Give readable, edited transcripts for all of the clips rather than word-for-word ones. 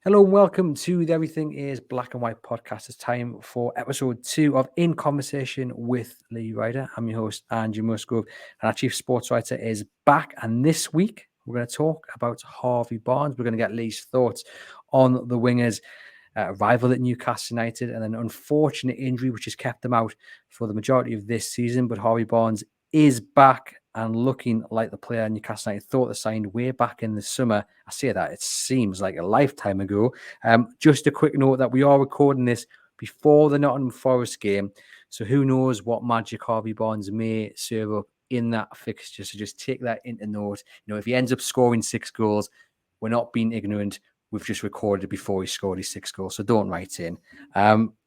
Hello and welcome to the Everything is Black and White podcast. It's time for episode 2 of In Conversation with Lee Ryder. I'm your host, Andrew Musgrove, and our chief sports writer is back. And this week, we're going to talk about Harvey Barnes. We're going to get Lee's thoughts on the wingers' arrival at Newcastle United and an unfortunate injury which has kept them out for the majority of this season. But Harvey Barnes is back and looking like the player Newcastle United thought they signed way back in the summer. I say that, it seems like a lifetime ago. Just a quick note that we are recording this before the Nottingham Forest game, so who knows what magic Harvey Barnes may serve up in that fixture. So just take that into note. You know, if he ends up scoring 6 goals, we're not being ignorant. We've just recorded before he scored his 6 goals, so don't write in.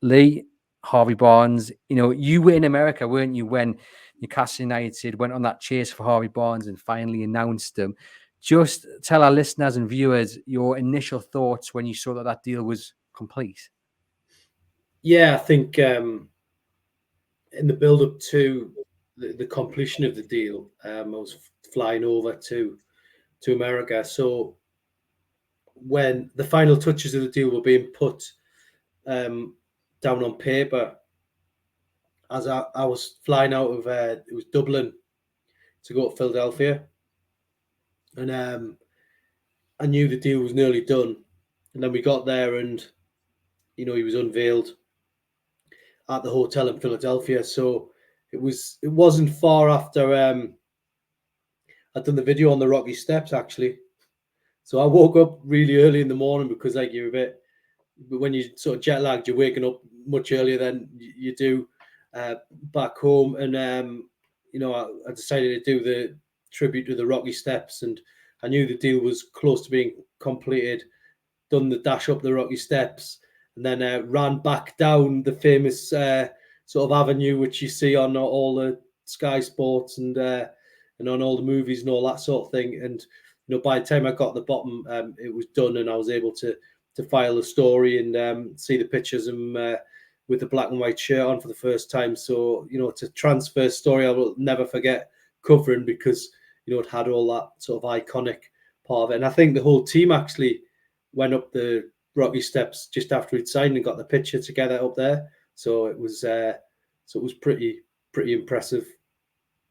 Lee, Harvey Barnes, you know, you were in America, weren't you, when Newcastle United went on that chase for Harvey Barnes and finally announced him. Just tell our listeners and viewers your initial thoughts when you saw that that deal was complete. Yeah, I think in the build-up to the completion of the deal, I was flying over to America. So when the final touches of the deal were being put down on paper, as I was flying out of it was Dublin to go to Philadelphia, and I knew the deal was nearly done. And then we got there, and he was unveiled at the hotel in Philadelphia. So it wasn't far after I'd done the video on the Rocky Steps, actually. So I woke up really early in the morning because you're a bit, when you sort of jet lagged, you're waking up much earlier than you do back home. And I decided to do the tribute to the Rocky Steps, and I knew the deal was close to being completed. Done the dash up the Rocky Steps, and then ran back down the famous sort of avenue which you see on all the Sky Sports and on all the movies and all that sort of thing. And by the time I got to the bottom, it was done, and I was able to file the story and see the pictures and with the black and white shirt on for the first time. So it's a transfer story I will never forget covering, because it had all that sort of iconic part of it. And I think the whole team actually went up the Rocky Steps just after he'd signed and got the picture together up there. So it was pretty impressive.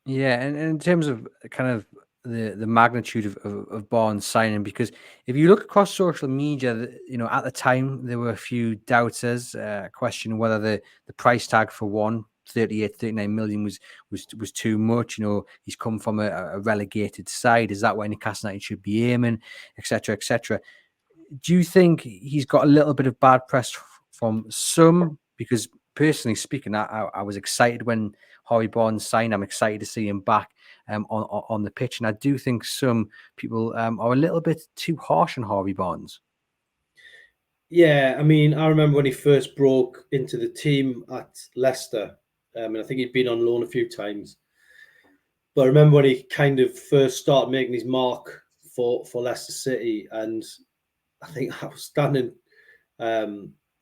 Yeah, and in terms of kind of the magnitude of Barnes signing, because if you look across social media, at the time there were a few doubters questioning whether the price tag for 39 million was too much. He's come from a relegated side. Is that where Newcastle United should be aiming, etc., etc.? Do you think he's got a little bit of bad press from some? Because personally speaking, I was excited when Harvey Barnes signed. I'm excited to see him back on the pitch. And I do think some people are a little bit too harsh on Harvey Barnes. Yeah, I mean, I remember when he first broke into the team at Leicester, and I think he'd been on loan a few times. But I remember when he kind of first started making his mark for Leicester City, and I think I was standing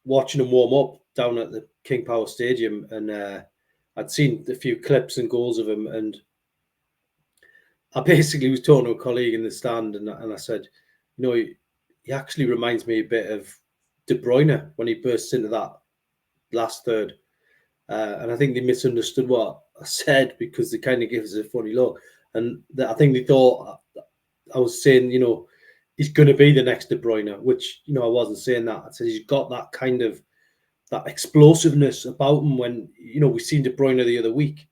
watching him warm up down at the King Power Stadium, and I'd seen a few clips and goals of him, and I basically was talking to a colleague in the stand, and I said, he actually reminds me a bit of De Bruyne when he bursts into that last third. And I think they misunderstood what I said, because they kind of gave us a funny look. And I think they thought I was saying, he's going to be the next De Bruyne, which, I wasn't saying that. I said he's got that kind of, that explosiveness about him when, we've seen De Bruyne the other week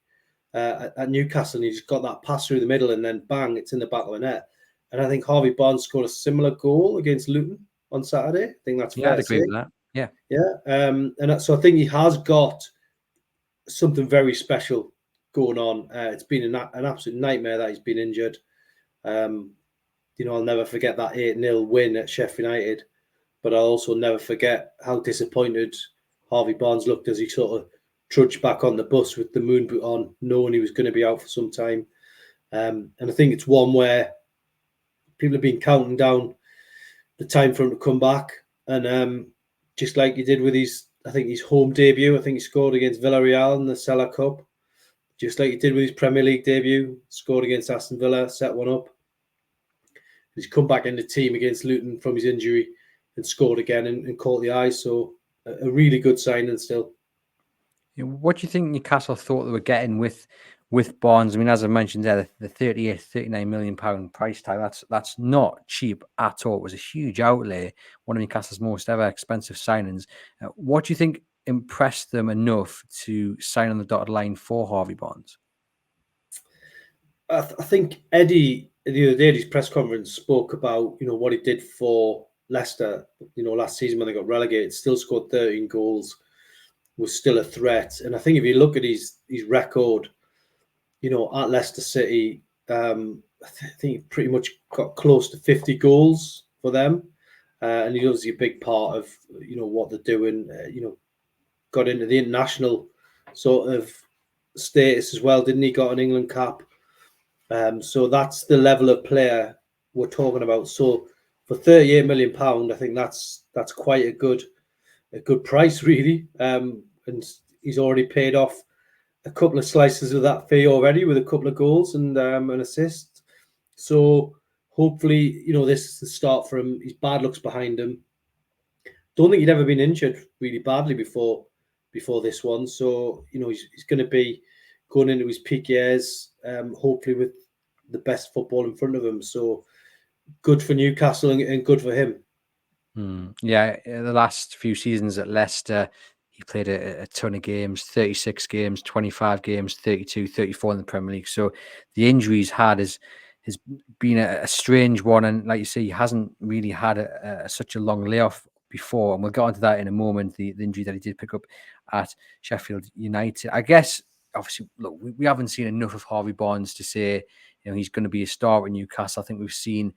at Newcastle, and he's got that pass through the middle and then bang, it's in the back of the net. And I think Harvey Barnes scored a similar goal against Luton on Saturday. I think that's fair I'd to agree say. with that. Yeah. Yeah. And so I think he has got something very special going on. It's been an absolute nightmare that he's been injured. I'll never forget that 8-0 win at Sheffield United, but I'll also never forget how disappointed Harvey Barnes looked as he sort of trudged back on the bus with the moon boot on, knowing he was going to be out for some time. And I think it's one where people have been counting down the time for him to come back. And just like he did with his home debut, I think he scored against Villarreal in the Sella Cup. Just like he did with his Premier League debut, scored against Aston Villa, set one up. He's come back in the team against Luton from his injury, scored again and caught the eye. So a really good signing still. What do you think Newcastle thought they were getting with Barnes? I mean, as I mentioned there, the 38, 39 million pound price tag, that's not cheap at all. It was a huge outlay, one of Newcastle's most ever expensive signings. What do you think impressed them enough to sign on the dotted line for Harvey Barnes? I think Eddie, the other day at his press conference, spoke about, what he did for Leicester, last season when they got relegated, still scored 13 goals, was still a threat. And I think if you look at his record, at Leicester City, I think he pretty much got close to 50 goals for them. And he's obviously a big part of, what they're doing, got into the international sort of status as well, didn't he? Got an England cap. So that's the level of player we're talking about. So for £38 million, I think that's quite a good price, really. And he's already paid off a couple of slices of that fee already with a couple of goals and an assist. So hopefully, this is the start for him. His bad looks behind him. Don't think he'd ever been injured really badly before this one. So, he's going to be going into his peak years, hopefully with the best football in front of him. So good for Newcastle and good for him. Yeah, the last few seasons at Leicester, he played a ton of games, 36 games, 25 games, 32, 34 in the Premier League. So the injuries had has been a strange one. And like you say, he hasn't really had such a long layoff before. And we'll get onto that in a moment, the injury that he did pick up at Sheffield United. I guess, obviously, look, we haven't seen enough of Harvey Barnes to say, he's going to be a star at Newcastle. I think we've seen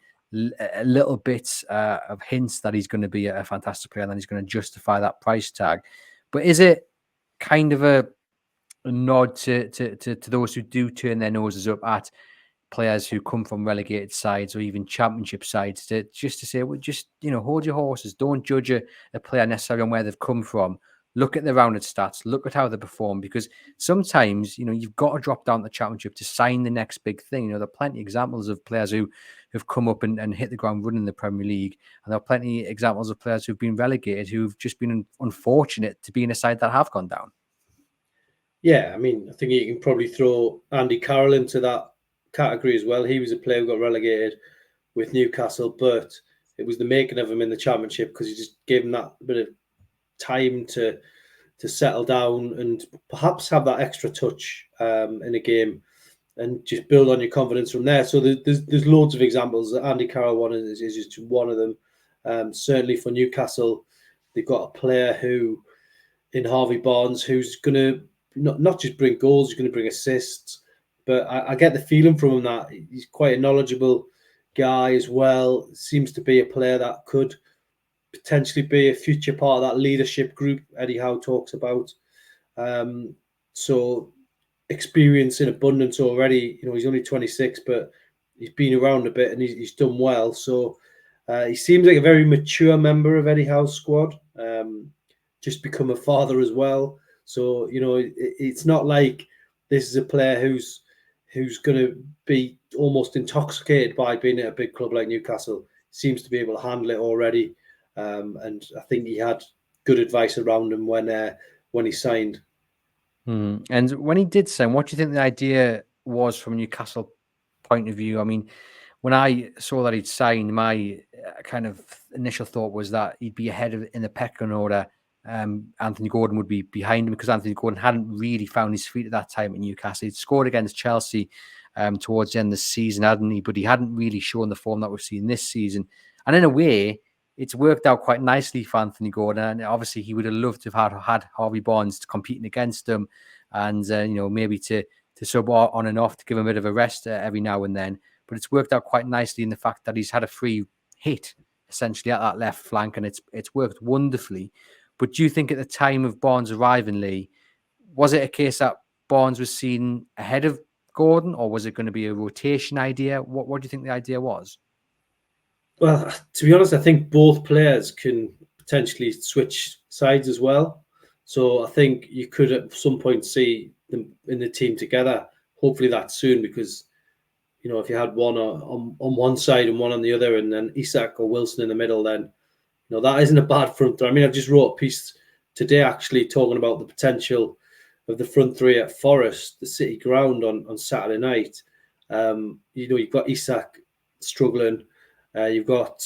a little bit of hints that he's going to be a fantastic player and then he's going to justify that price tag. But is it kind of a nod to those who do turn their noses up at players who come from relegated sides or even championship sides to say, well, just, hold your horses. Don't judge a player necessarily on where they've come from. Look at the rounded stats. Look at how they perform, because sometimes, you've got to drop down the championship to sign the next big thing. There are plenty of examples of players who have come up and hit the ground running in the Premier League. And there are plenty of examples of players who've been relegated, who've just been unfortunate to be in a side that have gone down. Yeah, I mean, I think you can probably throw Andy Carroll into that category as well. He was a player who got relegated with Newcastle, but it was the making of him in the championship because he just gave him that bit of time to settle down and perhaps have that extra touch in a game and just build on your confidence from there. So there's loads of examples. Andy Carroll one is just one of them. Certainly for Newcastle, they've got a player who, in Harvey Barnes, who's going to not just bring goals, he's going to bring assists. But I get the feeling from him that he's quite a knowledgeable guy as well. Seems to be a player that could potentially be a future part of that leadership group Eddie Howe talks about. So experience in abundance already. He's only 26, but he's been around a bit and he's done well. So he seems like a very mature member of Eddie Howe's squad. Just become a father as well. So, it's not like this is a player who's going to be almost intoxicated by being at a big club like Newcastle. Seems to be able to handle it already. And I think he had good advice around him when he signed. And when he did sign, what do you think the idea was from a Newcastle point of view? I mean, when I saw that he'd signed, my kind of initial thought was that he'd be ahead of in the pecking order. Anthony Gordon would be behind him because Anthony Gordon hadn't really found his feet at that time at Newcastle. He'd scored against Chelsea towards the end of the season, hadn't he? But he hadn't really shown the form that we've seen this season. And in a way, it's worked out quite nicely for Anthony Gordon. And obviously, he would have loved to have had Harvey Barnes competing against him and, maybe to sub on and off to give him a bit of a rest every now and then. But it's worked out quite nicely in the fact that he's had a free hit essentially at that left flank, and it's worked wonderfully. But do you think at the time of Barnes arriving, Lee, was it a case that Barnes was seen ahead of Gordon, or was it going to be a rotation idea? What do you think the idea was? Well, to be honest, I think both players can potentially switch sides as well. So I think you could at some point see them in the team together. Hopefully that's soon, because if you had one on one side and one on the other, and then Isak or Wilson in the middle, then that isn't a bad front three. I mean, I've just wrote a piece today actually talking about the potential of the front three at Forest, the City ground on Saturday night. You've got Isak struggling. You've got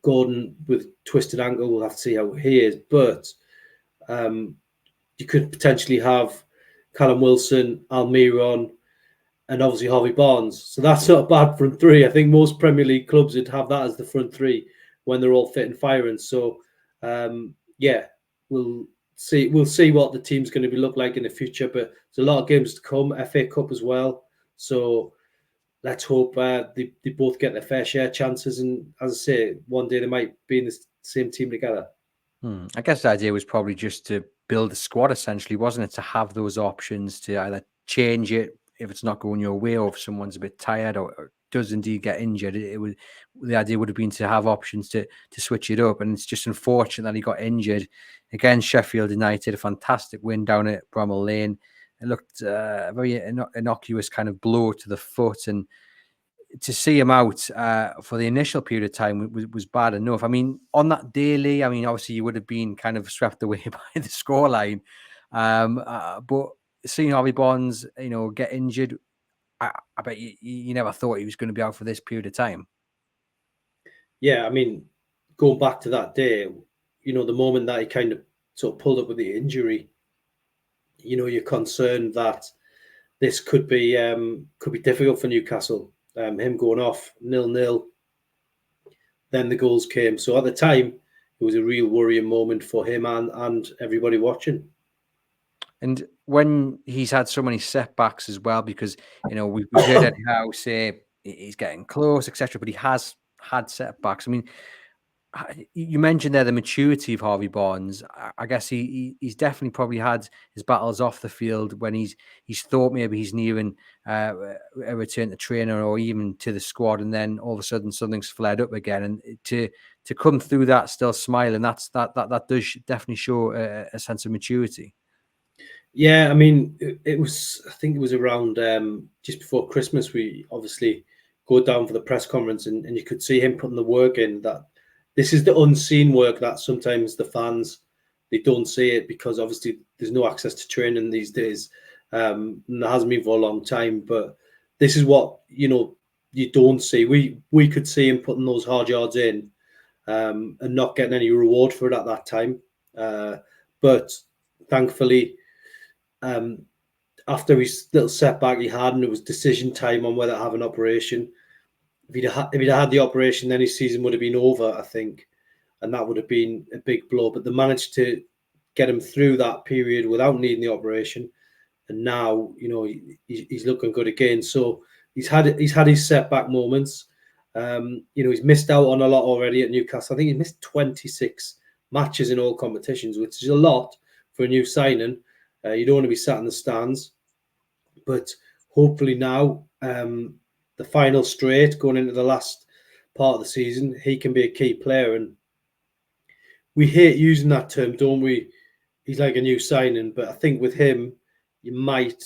Gordon with twisted ankle. We'll have to see how he is. But you could potentially have Callum Wilson, Almiron, and obviously Harvey Barnes. So that's not a bad front three. I think most Premier League clubs would have that as the front three when they're all fit and firing. So we'll see. We'll see what the team's going to be look like in the future. But there's a lot of games to come. FA Cup as well. So let's hope they both get their fair share chances. And as I say, one day they might be in the same team together. I guess the idea was probably just to build a squad, essentially, wasn't it? To have those options to either change it if it's not going your way, or if someone's a bit tired or does indeed get injured. The idea would have been to have options to switch it up, and it's just unfortunate that he got injured against Sheffield United. A fantastic win down at Bramall Lane. It looked a very innocuous kind of blow to the foot, and to see him out for the initial period of time was bad enough. I mean, on that daily, I mean, obviously you would have been kind of swept away by the scoreline, but seeing Harvey Barnes, get injured, I bet you never thought he was going to be out for this period of time. Yeah, I mean, going back to that day, the moment that he kind of sort of pulled up with the injury, you're concerned that this could be difficult for Newcastle. Him going off 0-0, then the goals came. So at the time, it was a real worrying moment for him and everybody watching. And when he's had so many setbacks as well, because we've heard Eddie Howe say he's getting close, etc., but he has had setbacks. I mean, you mentioned there the maturity of Harvey Barnes. I guess he's definitely probably had his battles off the field when he's thought maybe he's nearing a return to trainer or even to the squad, and then all of a sudden something's flared up again. And to come through that still smiling, that does definitely show a sense of maturity. Yeah, I mean, it was. I think it was around just before Christmas. We obviously go down for the press conference, and you could see him putting the work in. That this is the unseen work that sometimes the fans, they don't see it because obviously there's no access to training these days. And there hasn't been for a long time, but this is what you don't see. We could see him putting those hard yards in, and not getting any reward for it at that time. But thankfully, after his little setback he had, and it was decision time on whether to have an operation. If he'd had the operation, then his season would have been over, I think, and that would have been a big blow. But they managed to get him through that period without needing the operation, and now he's looking good again. So he's had his setback moments. He's missed out on a lot already at Newcastle. I think he missed 26 matches in all competitions, which is a lot for a new signing. You don't want to be sat in the stands, but hopefully now, the final straight going into the last part of the season, he can be a key player. And we hate using that term, don't we? He's like a new signing, but I think with him, you might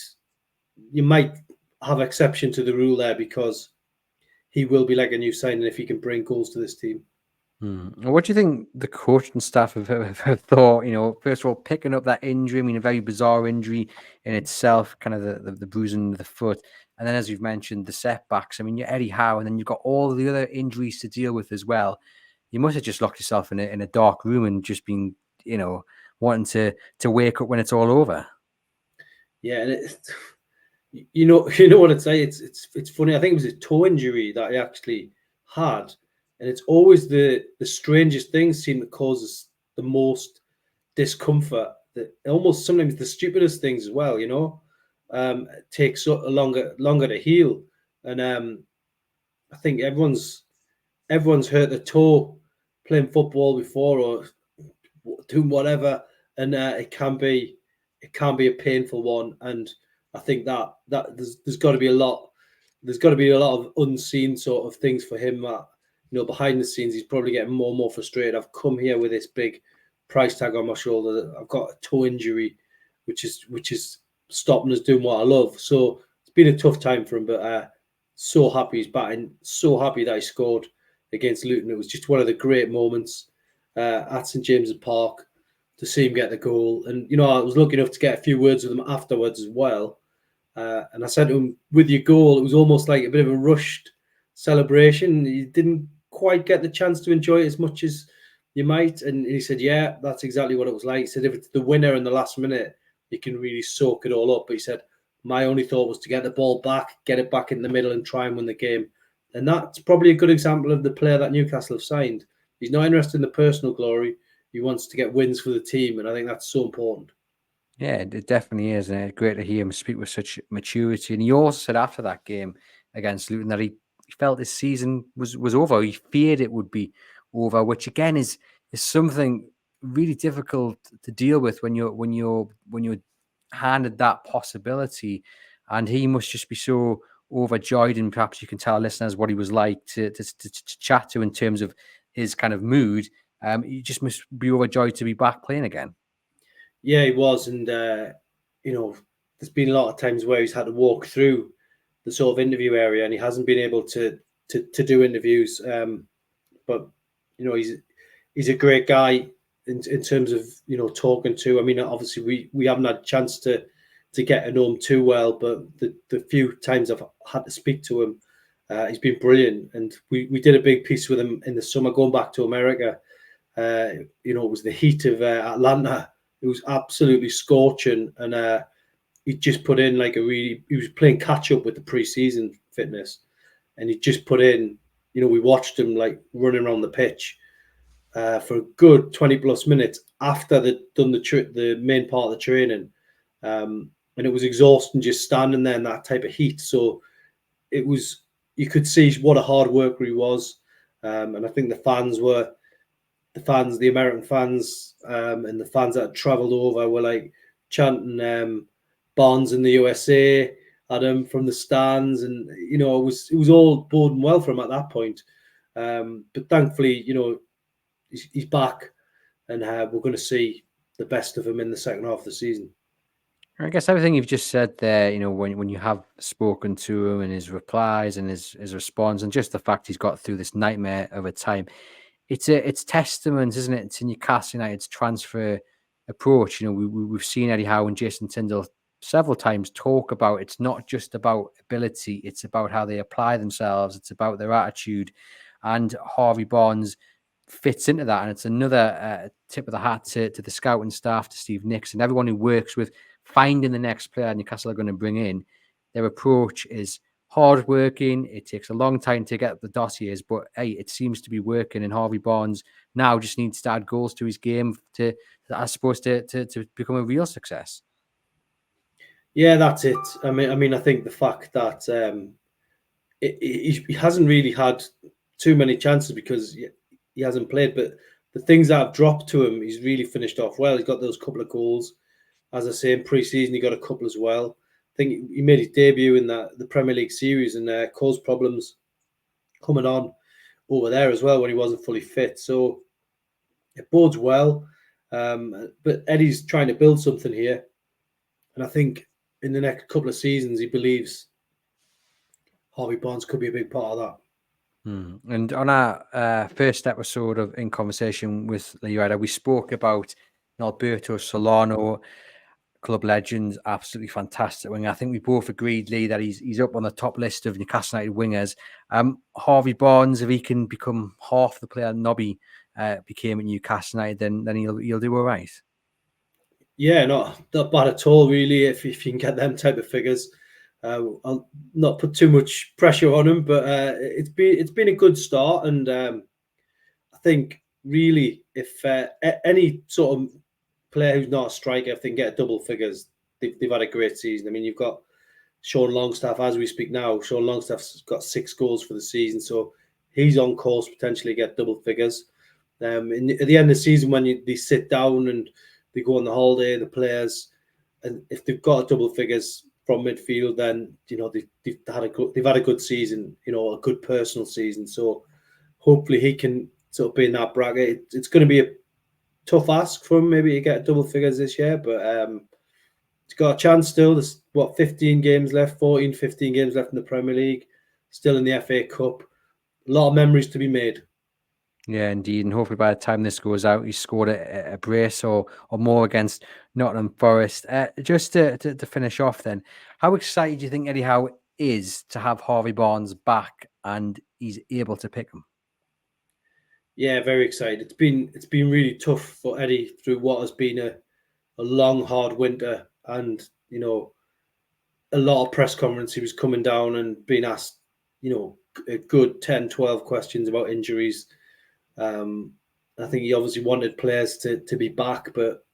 have exception to the rule there, because he will be like a new signing if he can bring goals to this team. What do you think the coaching staff have thought? First of all, picking up that injury. I mean, a very bizarre injury in itself, kind of the bruising of the foot, and then as you've mentioned, the setbacks. I mean, you're Eddie Howe, and then you've got all the other injuries to deal with as well. You must have just locked yourself in a dark room and just been, wanting to wake up when it's all over. Yeah, and you know what I'd say. It's funny. I think it was a toe injury that he actually had. And it's always the strangest things seem to cause us the most discomfort. Almost sometimes the stupidest things as well, it takes longer to heal. And I think everyone's hurt their toe playing football before or doing whatever, and it can be a painful one. And I think that there's got to be a lot. There's got to be a lot of unseen sort of things for him that, behind the scenes, he's probably getting more and more frustrated. I've come here with this big price tag on my shoulder. I've got a toe injury, which is stopping us doing what I love. So it's been a tough time for him, but so happy he's batting. So happy that he scored against Luton. It was just one of the great moments at St James's Park to see him get the goal. And, you know, I was lucky enough to get a few words with him afterwards as well. And I said to him, with your goal, it was almost like a bit of a rushed celebration. You didn't quite get the chance to enjoy it as much as you might. And he said, yeah, that's exactly what it was like. He said, if it's the winner in the last minute, you can really soak it all up. But he said, my only thought was to get the ball back, get it back in the middle and try and win the game. And that's probably a good example of the player that Newcastle have signed. He's not interested in the personal glory. He wants to get wins for the team. And I think that's so important. Yeah, it definitely is. And great to hear him speak with such maturity. And he also said after that game against Luton that he felt his season was over. He feared it would be over, which again is something really difficult to deal with when you're handed that possibility. And he must just be so overjoyed, and perhaps you can tell listeners what he was like to chat to in terms of his kind of mood. He just must be overjoyed to be back playing again. Yeah, he was. And, you know, there's been a lot of times where he's had to walk through the sort of interview area and he hasn't been able to do interviews. But, you know, he's a great guy in terms of, you know, talking to. I mean, obviously we haven't had a chance to get to know him too well, but the few times I've had to speak to him, he's been brilliant. And we did a big piece with him in the summer going back to America. You know, it was the heat of Atlanta. It was absolutely scorching, and he just put in like he was playing catch up with the pre-season fitness, and he just put in, you know, we watched him like running around the pitch for a good 20 plus minutes after they'd done the main part of the training, and it was exhausting just standing there in that type of heat. So it was, you could see what a hard worker he was, and I think the American fans, and the fans that had travelled over were like chanting Barnes in the USA at him from the stands, and you know it was all boding well for him at that point. But thankfully, you know, he's back, and we're going to see the best of him in the second half of the season. I guess everything you've just said there, you know, when you have spoken to him and his replies and his response, and just the fact he's got through this nightmare of a time, it's testament, isn't it, to Newcastle United's transfer approach. You know, we've seen Eddie Howe and Jason Tyndall several times talk about it's not just about ability, it's about how they apply themselves, it's about their attitude, and Harvey Barnes fits into that. And it's another tip of the hat to the scouting staff, to Steve Nicks and everyone who works with finding the next player Newcastle are going to bring in. Their approach is hard working. It takes a long time to get the dossiers, but hey, it seems to be working. And Harvey Barnes now just needs to add goals to his game to I suppose to become a real success. Yeah, that's it. I mean, I think the fact that he hasn't really had too many chances because he hasn't played, but the things that have dropped to him, he's really finished off well. He's got those couple of goals. As I say, in pre-season, he got a couple as well. I think he made his debut in the Premier League series and caused problems coming on over there as well when he wasn't fully fit. So it bodes well. But Eddie's trying to build something here. And I think in the next couple of seasons, he believes Harvey Barnes could be a big part of that. And on our first episode of In Conversation with Lee Ryder, we spoke about Alberto Solano, club legend, absolutely fantastic winger. I think we both agreed, Lee, that he's up on the top list of Newcastle United wingers. Harvey Barnes, if he can become half the player Nobby became at Newcastle United, then he'll do all right. Yeah, not bad at all, really. If you can get them type of figures, I'll not put too much pressure on him, but it's been a good start, and I think really if any sort of player who's not a striker, if they can get double figures, they've had a great season. I mean, you've got Sean Longstaff as we speak now. Sean Longstaff's got 6 goals for the season, so he's on course potentially get double figures. At the end of the season, when they sit down and they go on the holiday, the players, and if they've got double figures from midfield, then you know they've had a good season, you know, a good personal season. So hopefully he can sort of be in that bracket. It's going to be a tough ask for him maybe to get double figures this year, but he's got a chance still. There's 15 games left, 15 games left in the Premier League, still in the FA Cup. A lot of memories to be made. Yeah, indeed. And hopefully by the time this goes out, he's scored a brace or more against Nottingham Forest. Just to finish off then, how excited do you think Eddie Howe is to have Harvey Barnes back and he's able to pick him? Yeah, very excited. It's been really tough for Eddie through what has been a long, hard winter, and a lot of press conference. He was coming down and being asked, a good 10, 12 questions about injuries. I think he obviously wanted players to be back, but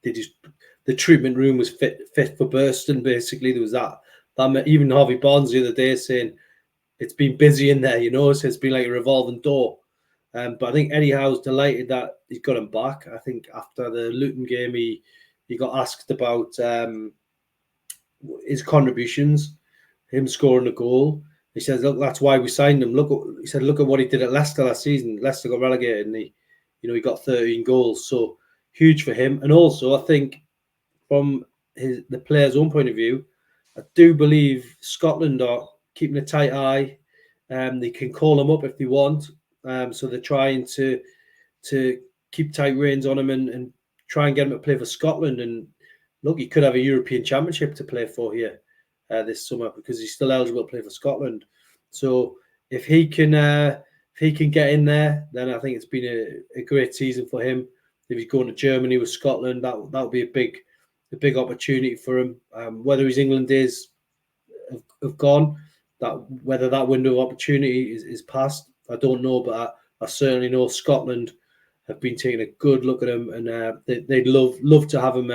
the treatment room was fit for bursting. Basically, there was that even Harvey Barnes the other day saying it's been busy in there, so it's been like a revolving door. But I think Eddie Howe's delighted that he's got him back. I think after the Luton game, he got asked about his contributions, him scoring a goal. He says, "Look, that's why we signed him. Look at what he did at Leicester last season. Leicester got relegated, and he got 13 goals. So huge for him. And also, I think from the player's own point of view, I do believe Scotland are keeping a tight eye. They can call him up if they want. So they're trying to keep tight reins on him and try and get him to play for Scotland. And look, he could have a European Championship to play for here this summer because he's still eligible to play for Scotland. So if he can get in there, then I think it's been a great season for him. If he's going to Germany with Scotland, that would be a big opportunity for him. Whether his England days have gone, whether that window of opportunity is past, I don't know. But I certainly know Scotland have been taking a good look at him, and they'd love to have him.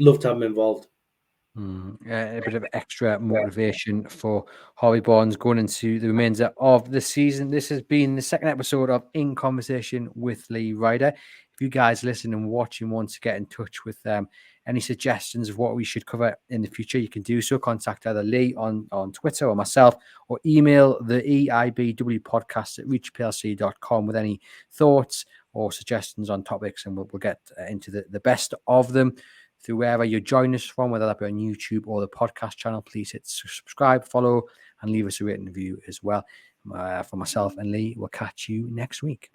Love to have him involved. A bit of extra motivation for Harvey Barnes going into the remainder of the season. This has been the second episode of In Conversation with Lee Ryder. If you guys listen and watch and want to get in touch with any suggestions of what we should cover in the future, you can do so. Contact either Lee on Twitter or myself, or email the EIBW podcast at reachplc.com with any thoughts or suggestions on topics, and we'll get into the best of them. Through wherever you join us from, whether that be on YouTube or the podcast channel, please hit subscribe, follow, and leave us a written review as well. For myself and Lee, we'll catch you next week.